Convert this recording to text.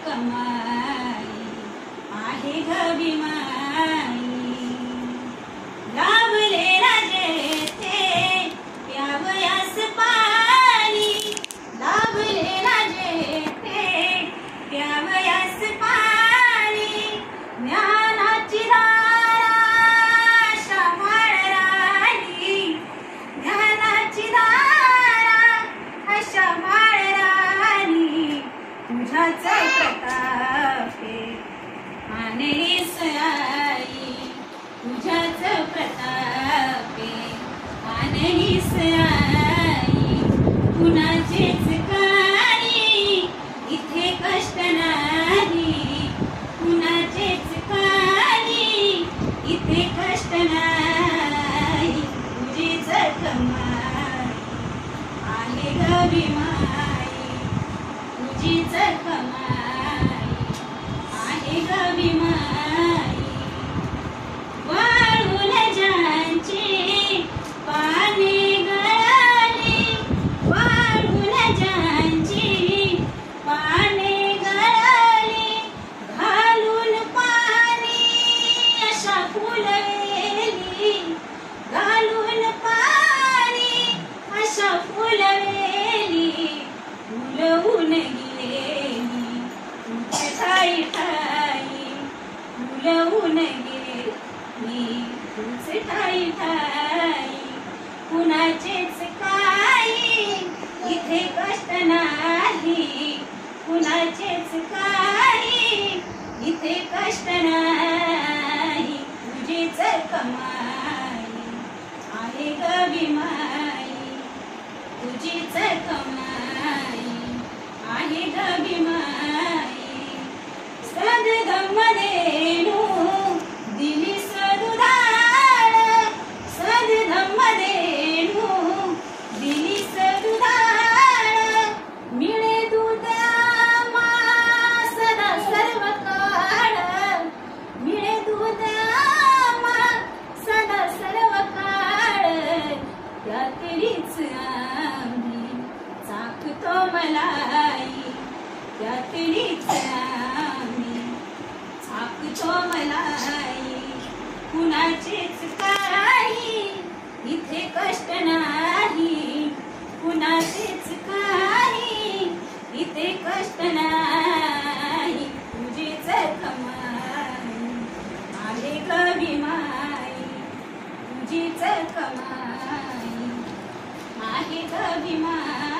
कमाई आहे ग बिमाई. लाभलेला जेथे प्यावयास पाणी, लाभलेला जेथे प्यावयास पाणी. ज्ञानाची धारा श्यामळ राणी, ज्ञानाची धारा श्यामळ राणी. तुझ्याच प्रतापे आणेस आई, तुझ्याच प्रतापे आणेस आई. कुणाचेच काही इथे कष्ट नाही, कुणाचेच काही इथे कष्ट नाही. तुझीच कमाई आहे ग बिमाई, तुझीच कमाई आहे ग बिमाई. वाळून ज्यांची पाने गळाली, वाळून ज्यांची पाने गळाली. घालून पाणी अशा फुलवेली, घालून पाणी अशा फुलवेली. फुलवून गेली तुझे ठाई ठाई, फुलवून गेली तुझे ठाई ठाई. कुणाचेच काही इथे कष्ट नाही, कुणाचेच काही इथे कष्ट नाही. तुझीच कमाई आहे ग बिमाई, तुझीच कमाई आहे ग बिमाई. सदधम्म देणू दिली सदुधार, सदधम्म देणू दिली सदुधार. मिळे दूध आम्हा सदा सर्व काळ, मिळे दूध आम्हा सदा सर्व काळ. त्यातलीच आम्ही चाखतो मलाई, त्यातलीच आम्ही चाखतो मलाई. कुणाचेच काही इथे कष्ट नाही, कुणाचेच काही इथे कष्ट नाही. तुझीच कमाई आहे ग बिमाई, तुझीच कमाई आहे ग बिमाई.